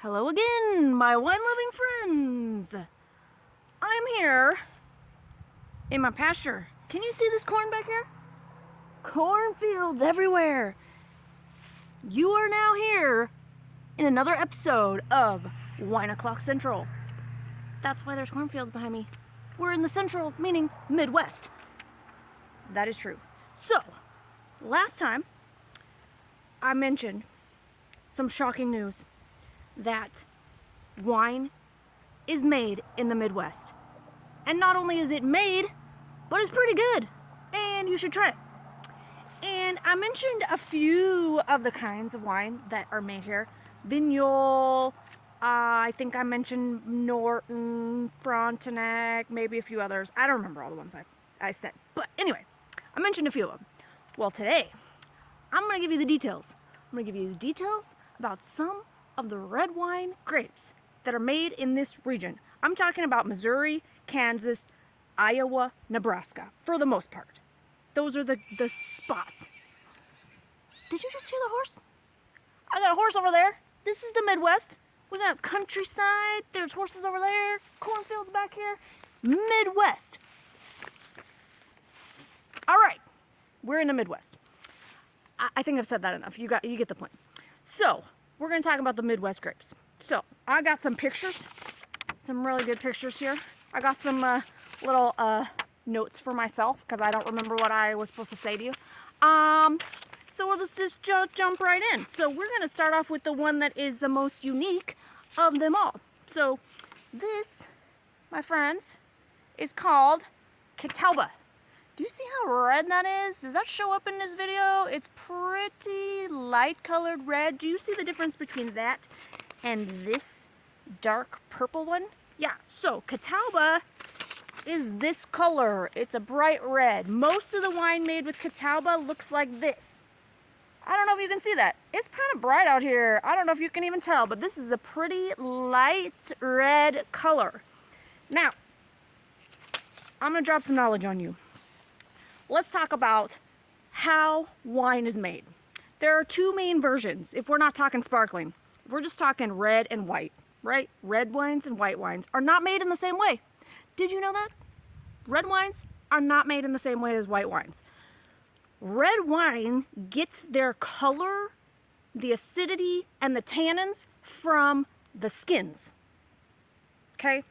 Hello again, my wine-loving friends. I'm here in my pasture. Can you see this corn back here? Cornfields everywhere. You are now here in another episode of Wine O'Clock Central. That's why there's cornfields behind me. We're in the central, meaning Midwest. That is true. So, last time I mentioned some shocking news that wine is made in the Midwest. And not only is it made, but it's pretty good. And you should try it. And I mentioned a few of the kinds of wine that are made here. Vignole, I think I mentioned Norton, Frontenac, maybe a few others. I don't remember all the ones I said. But anyway, I mentioned a few of them. Well, today, I'm going to give you the details. I'm going to give you the details about some of the red wine grapes that are made in this region. I'm talking about Missouri, Kansas, Iowa, Nebraska, for the most part. Those are the spots. Did you just hear the horse? I got a horse over there. This is the Midwest. We got countryside. There's horses over there. Cornfields back here. Midwest. All right. We're in the Midwest. I think I've said that enough. You get the point. So, we're going to talk about the Midwest grapes. So, I got some pictures. Some really good pictures here. I got some little notes for myself because I don't remember what I was supposed to say to you. So we'll just jump right in. So we're going to start off with the one that is the most unique of them all. So this, my friends, is called Catawba. Do you see how red that is? Does that show up in this video? It's pretty light colored red. Do you see the difference between that and this dark purple one? Yeah, so Catawba is this color. It's a bright red. Most of the wine made with Catawba looks like this. I don't know if you can see that. It's kind of bright out here. I don't know if you can even tell, but this is a pretty light red color. Now, I'm going to drop some knowledge on you. Let's talk about how wine is made. There are two main versions if we're not talking sparkling. If we're just talking red and white, right? Red wines and white wines are not made in the same way. Did you know that? Red wines are not made in the same way as white wines. Red wine gets their color, the acidity, and the tannins from the skins. Okay?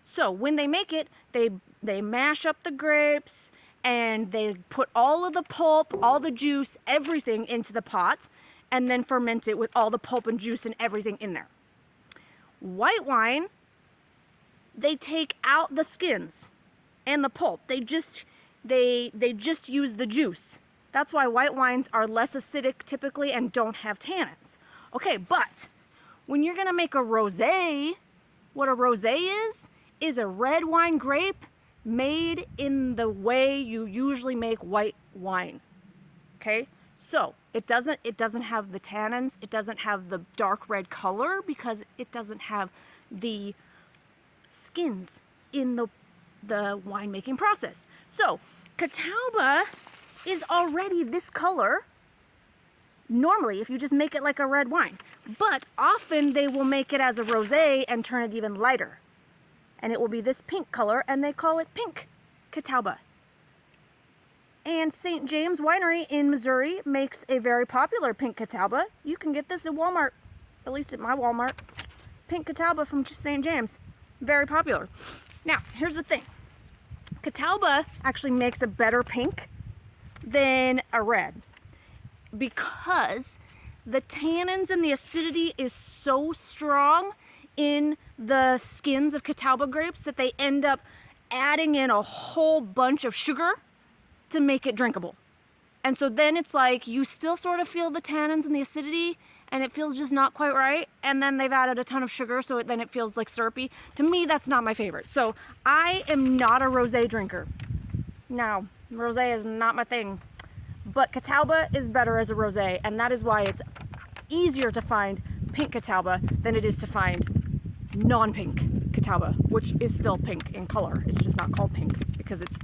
So when they make it, they mash up the grapes and they put all of the pulp, all the juice, everything into the pot and then ferment it with all the pulp and juice and everything in there. White wine, they take out the skins and the pulp. They just use the juice. That's why white wines are less acidic typically and don't have tannins. Okay, but when you're gonna make a rosé, what a rosé is a red wine grape made in the way you usually make white wine. Okay? So, it doesn't have the tannins, it doesn't have the dark red color because it doesn't have the skins in the winemaking process. So, Catawba is already this color normally if you just make it like a red wine. But often they will make it as a rosé and turn it even lighter. And it will be this pink color and they call it pink Catawba. And St. James Winery in Missouri makes a very popular pink Catawba. You can get this at Walmart, at least at my Walmart. Pink Catawba from St. James, very popular. Now, here's the thing. Catawba actually makes a better pink than a red because the tannins and the acidity is so strong in the skins of Catawba grapes that they end up adding in a whole bunch of sugar to make it drinkable. And so then it's like you still sort of feel the tannins and the acidity and it feels just not quite right, and then they've added a ton of sugar so then it feels like syrupy. To me, that's not my favorite. So I am not a rosé drinker. Now, rosé is not my thing, but Catawba is better as a rosé, and that is why it's easier to find pink Catawba than it is to find non-pink Catawba, which is still pink in color. It's just not called pink because it's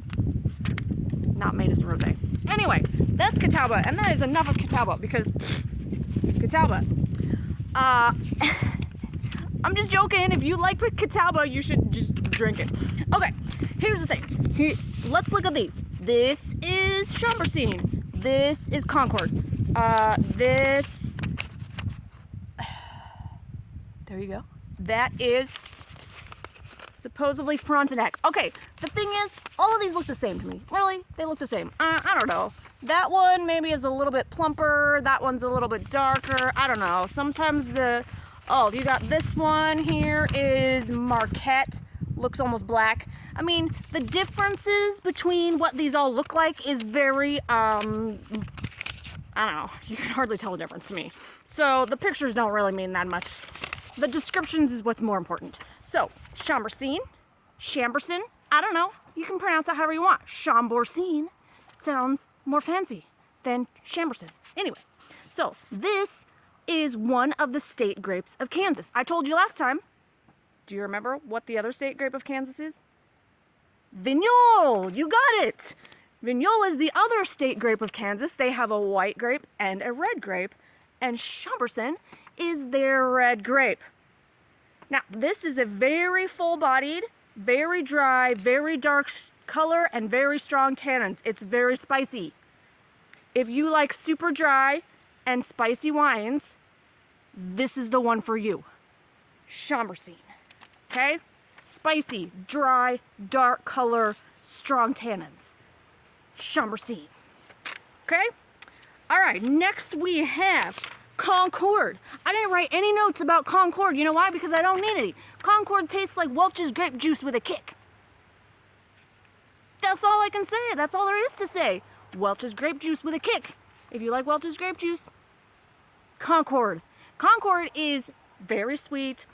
not made as a rosé. Anyway, that's Catawba, and that is enough of Catawba because Catawba. I'm just joking. If you like Catawba, you should just drink it. Okay, here's the thing. Let's look at these. This is Chambourcine. This is Concord. This... There you go. That is supposedly Frontenac. Okay, the thing is, all of these look the same to me. Really? They look the same. I don't know. That one maybe is a little bit plumper. That one's a little bit darker. I don't know. Sometimes oh, you got this one here is Marquette. Looks almost black. I mean, the differences between what these all look like is very, I don't know. You can hardly tell the difference to me. So the pictures don't really mean that much. The descriptions is what's more important. So, Chambourcine, I don't know. You can pronounce it however you want. Chambourcine sounds more fancy than Chambourcine. Anyway, so this is one of the state grapes of Kansas. I told you last time. Do you remember what the other state grape of Kansas is? Vignoles. You got it. Vignoles is the other state grape of Kansas. They have a white grape and a red grape. And Chambourcine is their red grape. Now, this is a very full-bodied, very dry, very dark color, and very strong tannins. It's very spicy. If you like super dry and spicy wines, this is the one for you. Chambourcine. Okay? Spicy, dry, dark color, strong tannins. Chambourcine. Okay? All right, next we have Concord. I didn't write any notes about Concord. You know why? Because I don't need any. Concord tastes like Welch's grape juice with a kick. That's all I can say. That's all there is to say. Welch's grape juice with a kick. If you like Welch's grape juice, Concord. Concord is very sweet,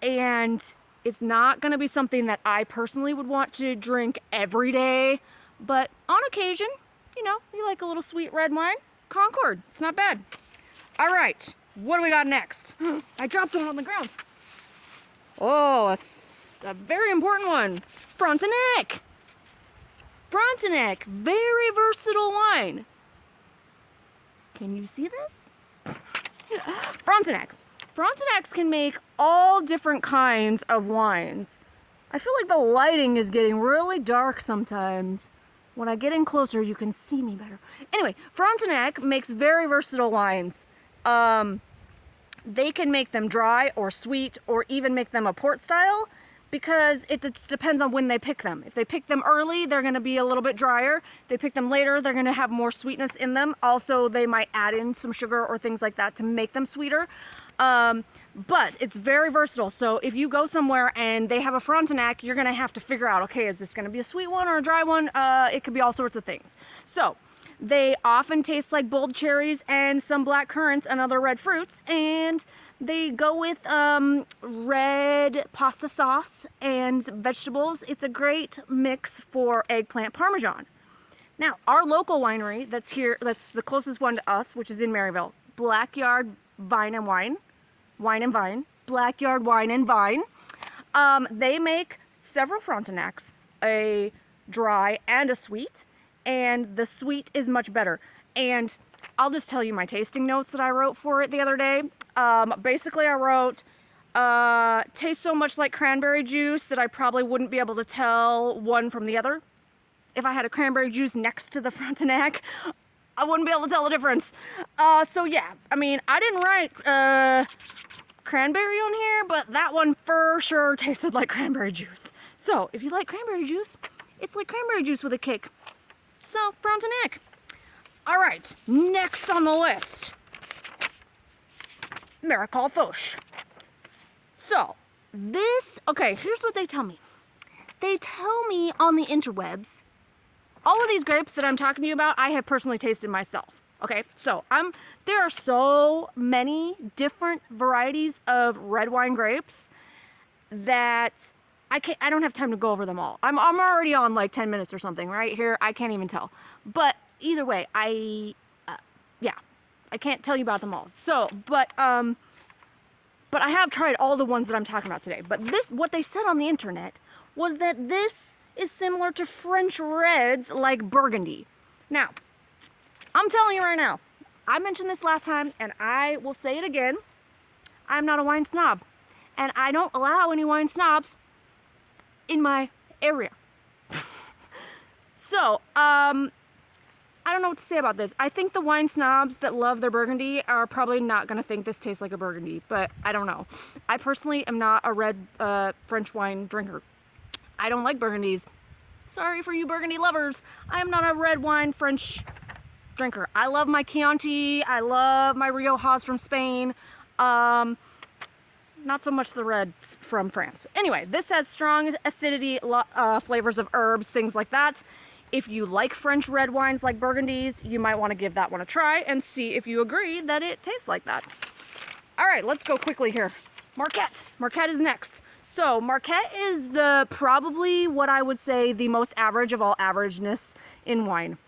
and it's not going to be something that I personally would want to drink every day, but on occasion, you know, you like a little sweet red wine, Concord. It's not bad. All right, what do we got next? I dropped one on the ground. Oh, a very important one. Frontenac. Frontenac, very versatile wine. Can you see this? Frontenac. Frontenacs can make all different kinds of wines. I feel like the lighting is getting really dark sometimes. When I get in closer, you can see me better. Anyway, Frontenac makes very versatile wines. They can make them dry or sweet or even make them a port style because it just depends on when they pick them. If they pick them early, they're going to be a little bit drier. If they pick them later, they're going to have more sweetness in them. Also, they might add in some sugar or things like that to make them sweeter. But it's very versatile. So if you go somewhere and they have a Frontenac, you're going to have to figure out, okay, is this going to be a sweet one or a dry one? It could be all sorts of things. So they often taste like bold cherries and some black currants and other red fruits. And they go with red pasta sauce and vegetables. It's a great mix for eggplant parmesan. Now, our local winery that's here, that's the closest one to us, which is in Maryville, Blackyard Vine and Wine. Wine and Vine. Blackyard Wine and Vine. They make several Frontenacs, a dry and a sweet, and the sweet is much better. And I'll just tell you my tasting notes that I wrote for it the other day. Basically, I wrote, tastes so much like cranberry juice that I probably wouldn't be able to tell one from the other. If I had a cranberry juice next to the Frontenac, I wouldn't be able to tell the difference. So yeah, I mean, I didn't write cranberry on here, but that one for sure tasted like cranberry juice. So if you like cranberry juice, it's like cranberry juice with a kick. So Frontenac. All right, next on the list, Marechal Foch. So okay, here's what they tell me. They tell me on the interwebs, all of these grapes that I'm talking to you about, I have personally tasted myself. Okay, so there are so many different varieties of red wine grapes that I don't have time to go over them all. I'm already on like 10 minutes or something right here. I can't even tell. But either way, I can't tell you about them all. So, but I have tried all the ones that I'm talking about today. But what they said on the internet was that this is similar to French reds like Burgundy. Now, I'm telling you right now, I mentioned this last time and I will say it again. I'm not a wine snob. and I don't allow any wine snobs in my area. So, I don't know what to say about this. I think the wine snobs that love their Burgundy are probably not going to think this tastes like a Burgundy, but I don't know. I personally am not a red French wine drinker. I don't like Burgundies. Sorry for you Burgundy lovers. I am not a red wine French drinker. I love my Chianti. I love my Riojas from Spain. Not so much the reds from France. Anyway, this has strong acidity, flavors of herbs, things like that. If you like French red wines like Burgundies, you might want to give that one a try and see if you agree that it tastes like that. All right, let's go quickly here. Marquette. Marquette is next. So Marquette is probably what I would say the most average of all averageness in wine.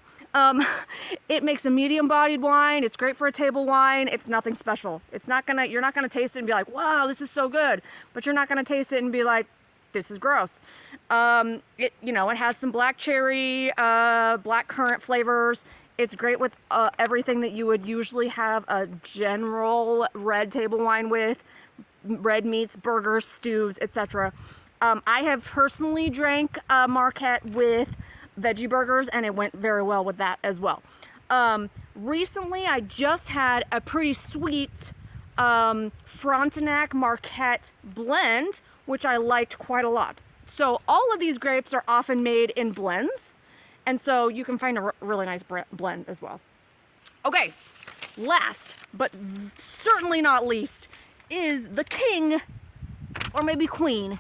It makes a medium-bodied wine. It's great for a table wine. It's nothing special. You're not gonna taste it and be like, wow, this is so good. But you're not gonna taste it and be like, this is gross. It has some black cherry, black currant flavors. It's great with everything that you would usually have a general red table wine with. Red meats, burgers, stews, etc. I have personally drank Marquette with veggie burgers, and it went very well with that as well. Recently, I just had a pretty sweet Frontenac Marquette blend, which I liked quite a lot. So all of these grapes are often made in blends, and so you can find a really nice blend as well. Okay, last, but certainly not least, is the king, or maybe queen,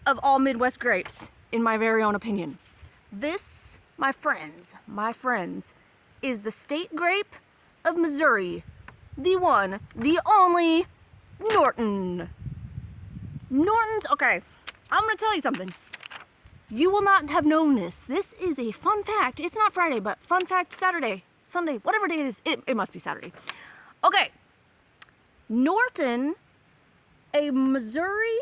of all Midwest grapes, in my very own opinion. This, my friends, is the state grape of Missouri. The one, the only, Norton. Norton's, okay, I'm gonna tell you something. You will not have known this. This is a fun fact. It's not Friday, but fun fact Saturday, Sunday, whatever day it is. It must be Saturday. Okay. Norton, a Missouri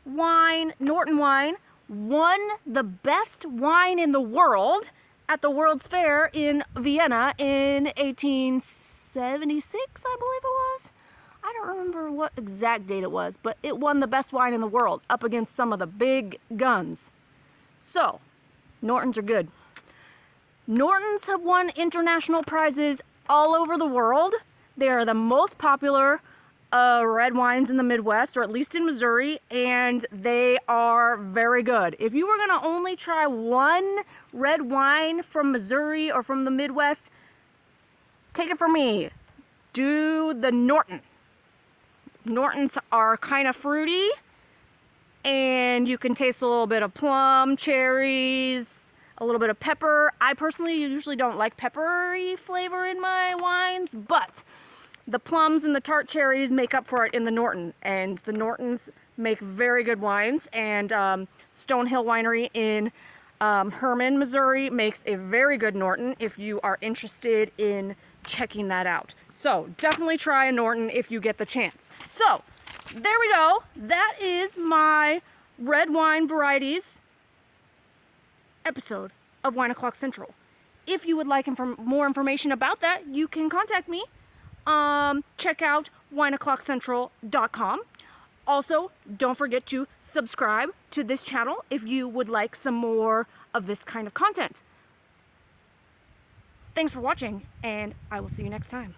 wine, Norton wine, won the best wine in the world at the World's Fair in Vienna in 1876, I believe it was. I don't remember what exact date it was, but it won the best wine in the world up against some of the big guns. So, Nortons are good. Nortons have won international prizes all over the world. They are the most popular red wines in the Midwest, or at least in Missouri, and they are very good. If you were going to only try one red wine from Missouri or from the Midwest, take it from me. Do the Norton. Nortons are kind of fruity, and you can taste a little bit of plum, cherries, a little bit of pepper. I personally usually don't like peppery flavor in my wines, but the plums and the tart cherries make up for it in the Norton, and the Nortons make very good wines, and Stonehill Winery in Herman, Missouri makes a very good Norton if you are interested in checking that out. So definitely try a Norton if you get the chance. So there we go. That is my red wine varieties episode of Wine O'Clock Central. If you would like more information about that, you can contact me. Check out wineoclockcentral.com. Also, don't forget to subscribe to this channel if you would like some more of this kind of content. Thanks for watching, and I will see you next time.